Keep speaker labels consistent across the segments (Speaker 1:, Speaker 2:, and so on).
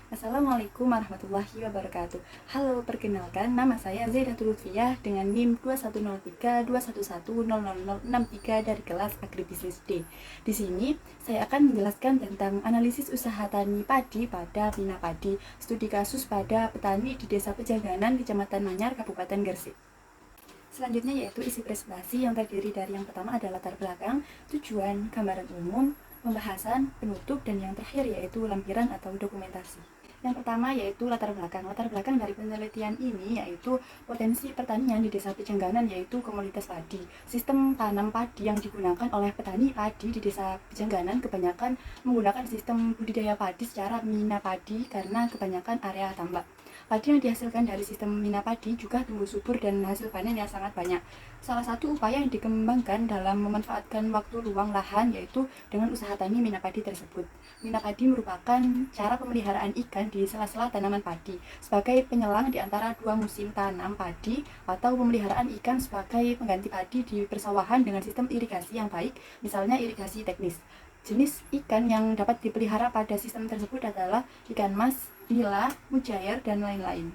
Speaker 1: Assalamualaikum warahmatullahi wabarakatuh. Halo, perkenalkan nama saya Zaidatul Lutfiyah dengan NIM 210321100063 dari kelas Agribisnis D. Di sini saya akan menjelaskan tentang analisis usaha tani padi pada Mina Padi, studi kasus pada petani di Desa Pejaganan, Kecamatan Manyar, Kabupaten Gresik. Selanjutnya yaitu isi presentasi yang terdiri dari yang pertama adalah latar belakang, tujuan, gambaran umum, pembahasan, penutup, dan yang terakhir yaitu lampiran atau dokumentasi. Yang pertama yaitu latar belakang. Latar belakang dari penelitian ini yaitu potensi pertanian di Desa Pejangganan yaitu komoditas padi. Sistem tanam padi yang digunakan oleh petani padi di Desa Pejangganan kebanyakan menggunakan sistem budidaya padi secara mina padi karena kebanyakan area tambak. Padi yang dihasilkan dari sistem mina padi juga tumbuh subur dan hasil panen yang sangat banyak. Salah satu upaya yang dikembangkan dalam memanfaatkan waktu luang lahan yaitu dengan usaha tani mina padi tersebut. Mina padi merupakan cara pemeliharaan ikan di sela-sela tanaman padi sebagai penyelang di antara dua musim tanam padi atau pemeliharaan ikan sebagai pengganti padi di persawahan dengan sistem irigasi yang baik, misalnya irigasi teknis. Jenis ikan yang dapat dipelihara pada sistem tersebut adalah ikan mas, nila, mujair, dan lain-lain.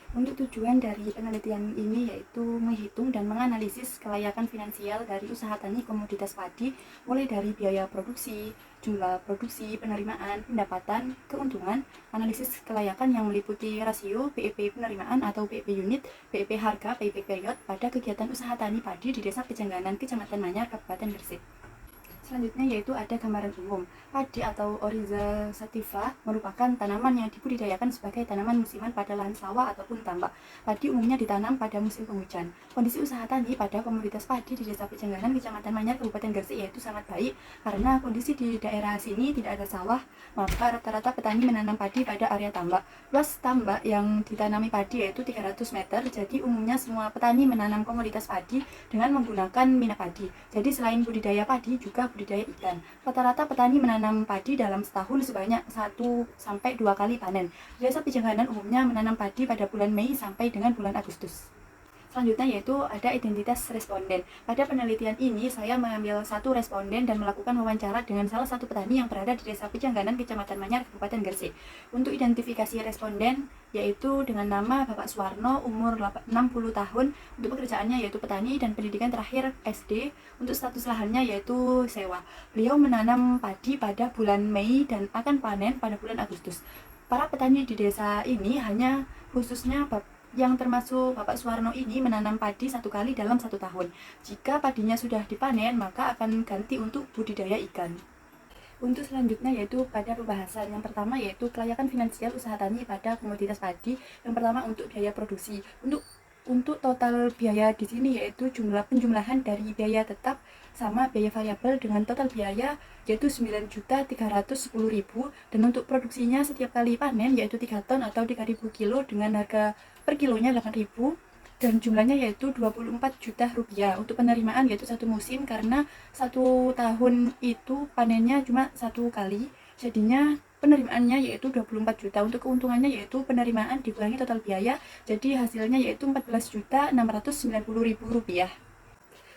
Speaker 1: Untuk tujuan dari penelitian ini yaitu menghitung dan menganalisis kelayakan finansial dari usaha tani komoditas padi mulai dari biaya produksi, jumlah produksi, penerimaan, pendapatan, keuntungan, analisis kelayakan yang meliputi rasio, BEP penerimaan atau BEP unit, BEP harga, BEP period pada kegiatan usaha tani padi di Desa Pejangganan, Kecamatan Manyar, Kabupaten Gresik. Selanjutnya yaitu ada gambaran umum. Padi atau Oryza sativa merupakan tanaman yang dibudidayakan sebagai tanaman musiman pada lahan sawah ataupun tambak. Padi umumnya ditanam pada musim penghujan. Kondisi usaha tani pada komoditas padi di Desa Pejangganan, Kecamatan Manyar, Kabupaten Gresik yaitu sangat baik karena kondisi di daerah sini tidak ada sawah, maka rata-rata petani menanam padi pada area tambak. Luas tambak yang ditanami padi yaitu 300 meter, jadi umumnya semua petani menanam komoditas padi dengan menggunakan mina padi. Jadi selain budidaya padi juga budidaya ikan. Rata-rata petani menanam padi dalam setahun sebanyak 1-2 kali panen. Desa Pejangganan umumnya menanam padi pada bulan Mei sampai dengan bulan Agustus. Selanjutnya yaitu ada identitas responden. Pada penelitian ini saya mengambil satu responden dan melakukan wawancara dengan salah satu petani yang berada di Desa Pejangganan, Kecamatan Manyar, Kabupaten Gresik. Untuk identifikasi responden yaitu dengan nama Bapak Suwarno, umur 60 tahun, untuk pekerjaannya yaitu petani dan pendidikan terakhir SD, untuk status lahannya yaitu sewa. Beliau menanam padi pada bulan Mei dan akan panen pada bulan Agustus. Para petani di desa ini hanya khususnya yang termasuk Bapak Suwarno ini menanam padi 1 kali dalam 1 tahun. Jika padinya sudah dipanen, maka akan ganti untuk budidaya ikan. Untuk selanjutnya yaitu pada pembahasan yang pertama yaitu kelayakan finansial usaha tani pada komoditas padi. Yang pertama untuk biaya produksi. Untuk total biaya di sini yaitu penjumlahan dari biaya tetap sama biaya variabel dengan total biaya yaitu 9.310.000 dan untuk produksinya setiap kali panen yaitu 3 ton atau 3.000 kilo dengan harga per kilonya 8.000 dan jumlahnya yaitu 24 juta rupiah. Untuk penerimaan yaitu satu musim karena 1 tahun itu panennya cuma 1 kali, jadinya penerimaannya yaitu 24 juta. Untuk keuntungannya yaitu penerimaan dikurangi total biaya, jadi hasilnya yaitu 14.690.000 rupiah.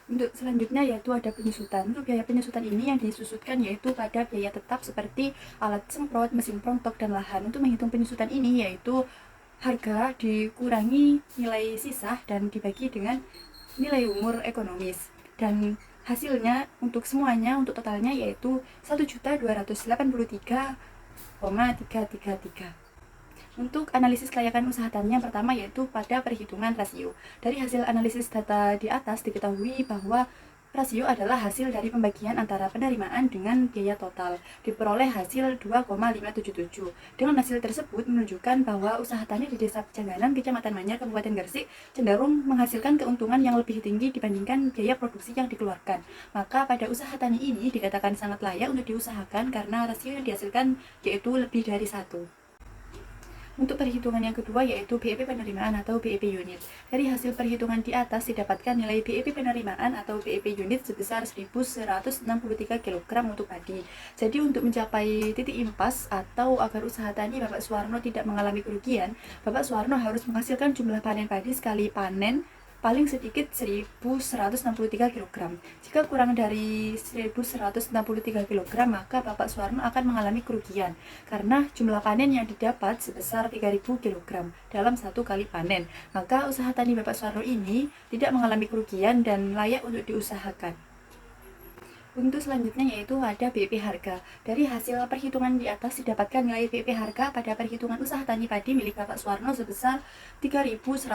Speaker 1: Untuk selanjutnya yaitu ada penyusutan. Untuk biaya penyusutan ini yang disusutkan yaitu pada biaya tetap seperti alat semprot, mesin prongtok, dan lahan. Untuk menghitung penyusutan ini yaitu harga dikurangi nilai sisa dan dibagi dengan nilai umur ekonomis. Dan hasilnya untuk semuanya, untuk totalnya yaitu 1.283,333. Untuk analisis kelayakan usaha tani yang pertama yaitu pada perhitungan rasio. Dari hasil analisis data di atas diketahui bahwa rasio adalah hasil dari pembagian antara penerimaan dengan biaya total. Diperoleh hasil 2,577. Dengan hasil tersebut menunjukkan bahwa usaha tani di Desa Pejangganan, Kecamatan Manyar, Kabupaten Gresik cenderung menghasilkan keuntungan yang lebih tinggi dibandingkan biaya produksi yang dikeluarkan. Maka pada usaha tani ini dikatakan sangat layak untuk diusahakan karena rasio yang dihasilkan yaitu lebih dari 1. Untuk perhitungan yang kedua yaitu BEP penerimaan atau BEP unit. Dari hasil perhitungan di atas didapatkan nilai BEP penerimaan atau BEP unit sebesar 1.163 kg untuk padi. Jadi untuk mencapai titik impas atau agar usaha tani Bapak Suwarno tidak mengalami kerugian, Bapak Suwarno harus menghasilkan jumlah panen padi sekali panen paling sedikit 1.163 kg. Jika kurang dari 1.163 kg, maka Bapak Suwarno akan mengalami kerugian karena jumlah panen yang didapat sebesar 3.000 kg dalam satu kali panen. Maka usaha tani Bapak Suwarno ini tidak mengalami kerugian dan layak untuk diusahakan. Untuk selanjutnya yaitu ada BEP harga. Dari hasil perhitungan di atas didapatkan nilai BEP harga pada perhitungan usaha tani padi milik Bapak Suwarno sebesar Rp3.103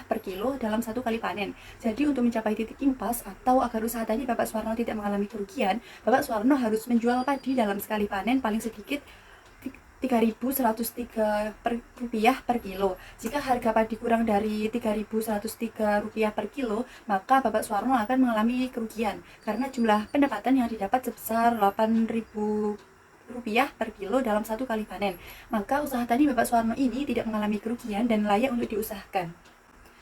Speaker 1: per kilo dalam satu kali panen. Jadi untuk mencapai titik impas atau agar usaha tani Bapak Suwarno tidak mengalami kerugian, Bapak Suwarno harus menjual padi dalam sekali panen paling sedikit Rp3.103 per kilo. Jika harga padi kurang dari Rp3.103 per kilo, maka Bapak Suwarno akan mengalami kerugian karena jumlah pendapatan yang didapat sebesar Rp8.000 per kilo dalam satu kali panen. Maka usaha tani Bapak Suwarno ini tidak mengalami kerugian dan layak untuk diusahakan.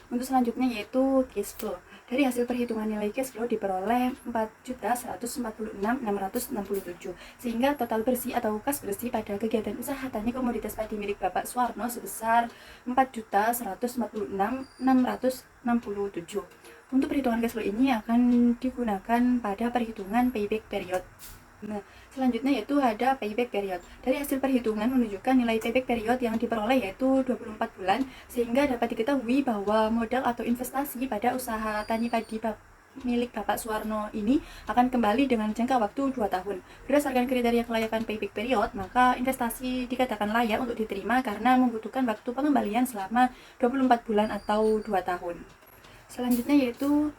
Speaker 1: Untuk selanjutnya yaitu cash flow. Dari hasil perhitungan nilai cash flow diperoleh 4.146.667, sehingga total bersih atau kas bersih pada kegiatan usaha tani komoditas padi milik Bapak Suwarno sebesar 4.146.667. Untuk perhitungan cash flow ini akan digunakan pada perhitungan payback period. Nah, selanjutnya yaitu ada payback period. Dari hasil perhitungan menunjukkan nilai payback period yang diperoleh yaitu 24 bulan, sehingga dapat diketahui bahwa modal atau investasi pada usaha tani padi milik Bapak Suwarno ini akan kembali dengan jangka waktu 2 tahun. Berdasarkan kriteria kelayakan payback period, maka investasi dikatakan layak untuk diterima karena membutuhkan waktu pengembalian selama 24 bulan atau 2 tahun. Selanjutnya yaitu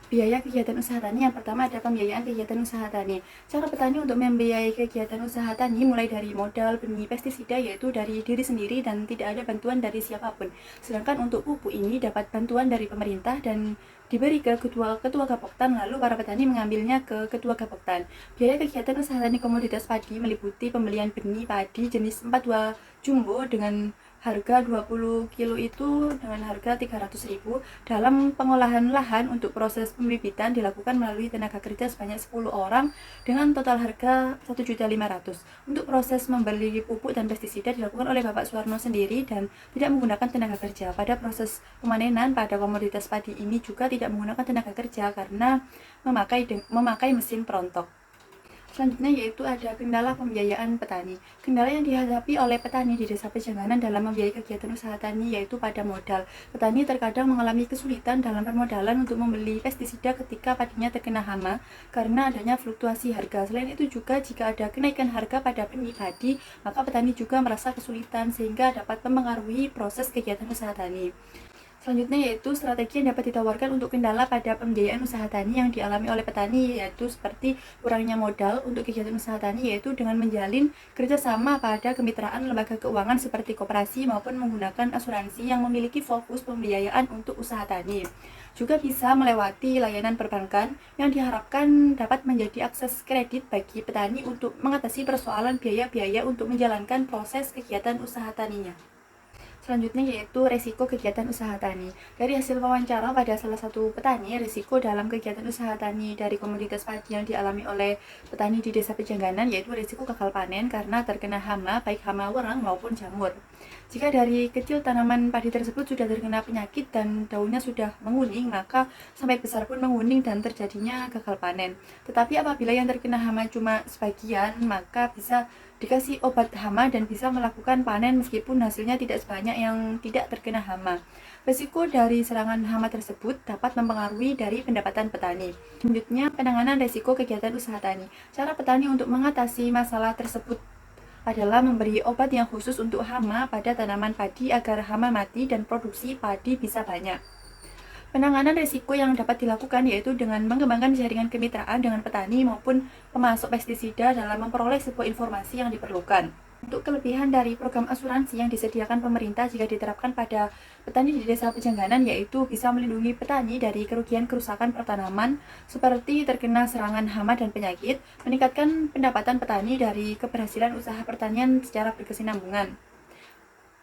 Speaker 1: biaya kegiatan usaha tani. Yang pertama ada pembiayaan kegiatan usaha tani. Cara petani untuk membiayai kegiatan usaha tani mulai dari modal benih pestisida yaitu dari diri sendiri dan tidak ada bantuan dari siapapun. Sedangkan untuk pupuk ini dapat bantuan dari pemerintah dan diberi ke ketua Gapoktan, lalu para petani mengambilnya ke ketua Gapoktan. Biaya kegiatan usaha tani komoditas padi meliputi pembelian benih padi jenis 42 jumbo dengan harga 20 kilo itu dengan harga 300.000. Dalam pengolahan lahan untuk proses pembibitan dilakukan melalui tenaga kerja sebanyak 10 orang dengan total harga 1.500.000. Untuk proses membeli pupuk dan pestisida dilakukan oleh Bapak Suwarno sendiri dan tidak menggunakan tenaga kerja. Pada proses pemanenan pada komoditas padi ini juga tidak menggunakan tenaga kerja karena memakai mesin perontok. Selanjutnya yaitu ada kendala pembiayaan petani. Kendala yang dihadapi oleh petani di Desa Pejanganan dalam membiayai kegiatan usaha tani yaitu pada modal. Petani terkadang mengalami kesulitan dalam permodalan untuk membeli pestisida ketika padinya terkena hama karena adanya fluktuasi harga. Selain itu juga jika ada kenaikan harga pada benih padi, maka petani juga merasa kesulitan sehingga dapat mempengaruhi proses kegiatan usaha tani. Selanjutnya yaitu strategi yang dapat ditawarkan untuk kendala pada pembiayaan usaha tani yang dialami oleh petani, yaitu seperti kurangnya modal untuk kegiatan usaha tani yaitu dengan menjalin kerjasama pada kemitraan lembaga keuangan seperti koperasi maupun menggunakan asuransi yang memiliki fokus pembiayaan untuk usaha tani. Juga bisa melewati layanan perbankan yang diharapkan dapat menjadi akses kredit bagi petani untuk mengatasi persoalan biaya-biaya untuk menjalankan proses kegiatan usaha taninya. Selanjutnya yaitu resiko kegiatan usaha tani. Dari hasil wawancara pada salah satu petani, resiko dalam kegiatan usaha tani dari komoditas padi yang dialami oleh petani di Desa Pejangganan yaitu resiko gagal panen karena terkena hama, baik hama wereng maupun jamur. Jika dari kecil tanaman padi tersebut sudah terkena penyakit dan daunnya sudah menguning, maka sampai besar pun menguning dan terjadinya gagal panen. Tetapi apabila yang terkena hama cuma sebagian, maka bisa dikasih obat hama dan bisa melakukan panen meskipun hasilnya tidak sebanyak yang tidak terkena hama. Risiko dari serangan hama tersebut dapat mempengaruhi dari pendapatan petani. Selanjutnya, penanganan risiko kegiatan usaha tani. Cara petani untuk mengatasi masalah tersebut adalah memberi obat yang khusus untuk hama pada tanaman padi agar hama mati dan produksi padi bisa banyak. Penanganan risiko yang dapat dilakukan yaitu dengan mengembangkan jaringan kemitraan dengan petani maupun pemasok pestisida dalam memperoleh sebuah informasi yang diperlukan. Untuk kelebihan dari program asuransi yang disediakan pemerintah jika diterapkan pada petani di Desa Pejangganan yaitu bisa melindungi petani dari kerugian kerusakan pertanaman seperti terkena serangan hama dan penyakit, meningkatkan pendapatan petani dari keberhasilan usaha pertanian secara berkesinambungan,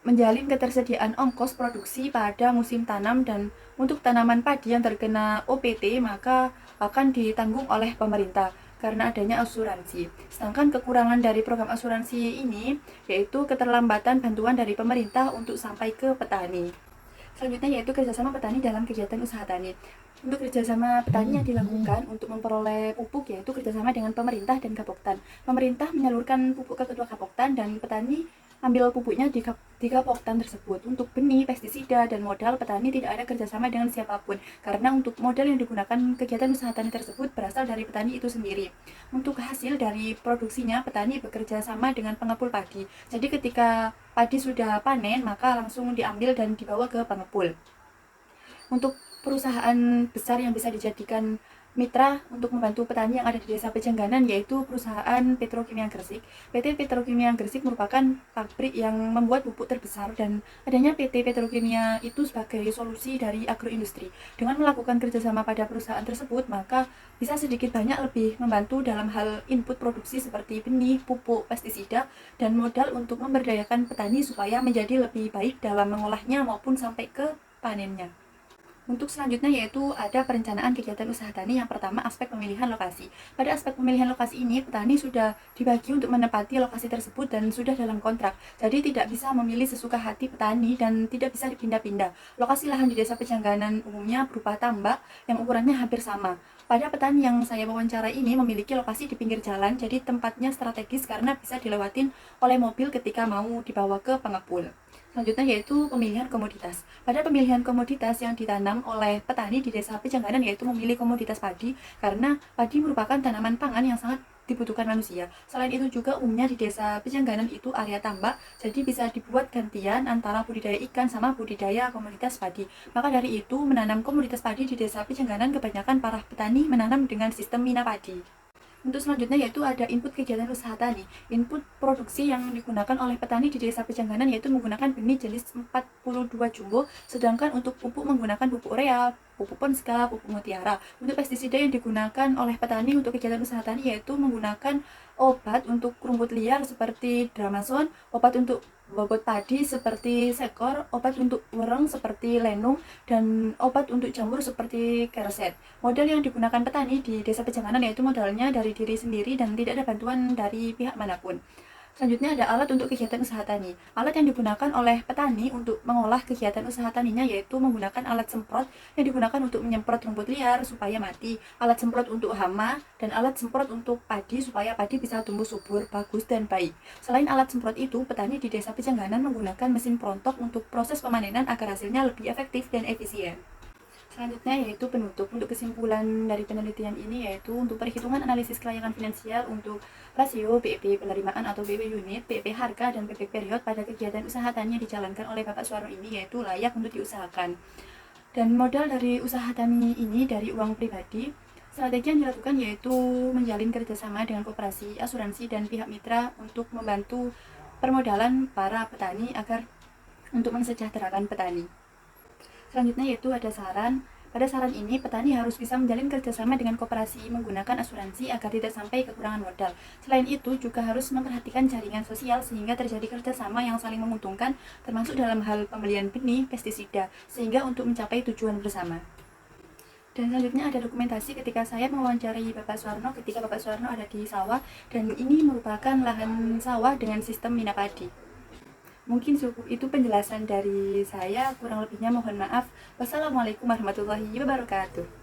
Speaker 1: menjalin ketersediaan ongkos produksi pada musim tanam, dan untuk tanaman padi yang terkena OPT maka akan ditanggung oleh pemerintah karena adanya asuransi. Sedangkan kekurangan dari program asuransi ini yaitu keterlambatan bantuan dari pemerintah untuk sampai ke petani. Selanjutnya yaitu kerjasama petani dalam kegiatan usaha tani. Untuk kerjasama petani yang dilakukan untuk memperoleh pupuk yaitu kerjasama dengan pemerintah dan Gapoktan. Pemerintah menyalurkan pupuk ke kedua Gapoktan dan petani ambil pupuknya di Gapoktan tersebut. Untuk benih, pestisida, dan modal, petani tidak ada kerjasama dengan siapapun karena untuk modal yang digunakan kegiatan usaha tani tersebut berasal dari petani itu sendiri. Untuk hasil dari produksinya, petani bekerja sama dengan pengepul padi. Jadi ketika padi sudah panen, maka langsung diambil dan dibawa ke pengepul. Untuk perusahaan besar yang bisa dijadikan mitra untuk membantu petani yang ada di Desa Pejangganan yaitu perusahaan Petrokimia Gresik. PT Petrokimia Gresik merupakan pabrik yang membuat pupuk terbesar dan adanya PT Petrokimia itu sebagai solusi dari agroindustri. Dengan melakukan kerjasama pada perusahaan tersebut, maka bisa sedikit banyak lebih membantu dalam hal input produksi seperti benih, pupuk, pestisida, dan modal untuk memberdayakan petani supaya menjadi lebih baik dalam mengolahnya maupun sampai ke panennya. Untuk selanjutnya yaitu ada perencanaan kegiatan usaha tani. Yang pertama, aspek pemilihan lokasi. Pada aspek pemilihan lokasi ini, petani sudah dibagi untuk menempati lokasi tersebut dan sudah dalam kontrak. Jadi tidak bisa memilih sesuka hati petani dan tidak bisa dipindah-pindah. Lokasi lahan di Desa Pejangganan umumnya berupa tambak yang ukurannya hampir sama. Pada petani yang saya wawancara ini memiliki lokasi di pinggir jalan, jadi tempatnya strategis karena bisa dilewatin oleh mobil ketika mau dibawa ke pengepul. Selanjutnya yaitu pemilihan komoditas. Pada pemilihan komoditas yang ditanam oleh petani di Desa Pejangganan yaitu memilih komoditas padi karena padi merupakan tanaman pangan yang sangat dibutuhkan manusia. Selain itu juga umumnya di Desa Pejangganan itu area tambak, jadi bisa dibuat gantian antara budidaya ikan sama budidaya komoditas padi. Maka dari itu menanam komoditas padi di Desa Pejangganan kebanyakan para petani menanam dengan sistem mina padi. Untuk selanjutnya yaitu ada input kegiatan usaha tani. Input produksi yang digunakan oleh petani di Desa Pejangganan yaitu menggunakan benih jenis 42 jumbo, sedangkan untuk pupuk menggunakan pupuk urea, pupuk ponska, pupuk mutiara. Untuk pestisida yang digunakan oleh petani untuk kegiatan usaha tani yaitu menggunakan obat untuk rumput liar seperti dramason, obat untuk bobot padi seperti sekor, obat untuk wereng seperti lenung, dan obat untuk jamur seperti kerset. Modal yang digunakan petani di Desa Pejangganan yaitu modalnya dari diri sendiri dan tidak ada bantuan dari pihak manapun. Selanjutnya ada alat untuk kegiatan usaha tani. Alat yang digunakan oleh petani untuk mengolah kegiatan usaha taninya yaitu menggunakan alat semprot yang digunakan untuk menyemprot rumput liar supaya mati, alat semprot untuk hama, dan alat semprot untuk padi supaya padi bisa tumbuh subur, bagus, dan baik. Selain alat semprot itu, petani di Desa Pejangganan menggunakan mesin perontok untuk proses pemanenan agar hasilnya lebih efektif dan efisien. Selanjutnya yaitu penutup. Untuk kesimpulan dari penelitian ini yaitu untuk perhitungan analisis kelayakan finansial untuk rasio BEP penerimaan atau BEP unit, BEP harga, dan BEP period pada kegiatan usaha tani yang dijalankan oleh Bapak Suwarno ini yaitu layak untuk diusahakan. Dan modal dari usaha tani ini dari uang pribadi. Strategi yang dilakukan yaitu menjalin kerjasama dengan koperasi, asuransi, dan pihak mitra untuk membantu permodalan para petani agar untuk mensejahterakan petani. Selanjutnya yaitu ada saran. Pada saran ini, petani harus bisa menjalin kerjasama dengan koperasi menggunakan asuransi agar tidak sampai kekurangan modal. Selain itu, juga harus memperhatikan jaringan sosial sehingga terjadi kerjasama yang saling menguntungkan, termasuk dalam hal pembelian benih, pestisida, sehingga untuk mencapai tujuan bersama. Dan selanjutnya ada dokumentasi ketika saya mewawancarai Bapak Suwarno ketika Bapak Suwarno ada di sawah, dan ini merupakan lahan sawah dengan sistem mina padi. Mungkin cukup itu penjelasan dari saya, kurang lebihnya mohon maaf. Wassalamualaikum warahmatullahi wabarakatuh.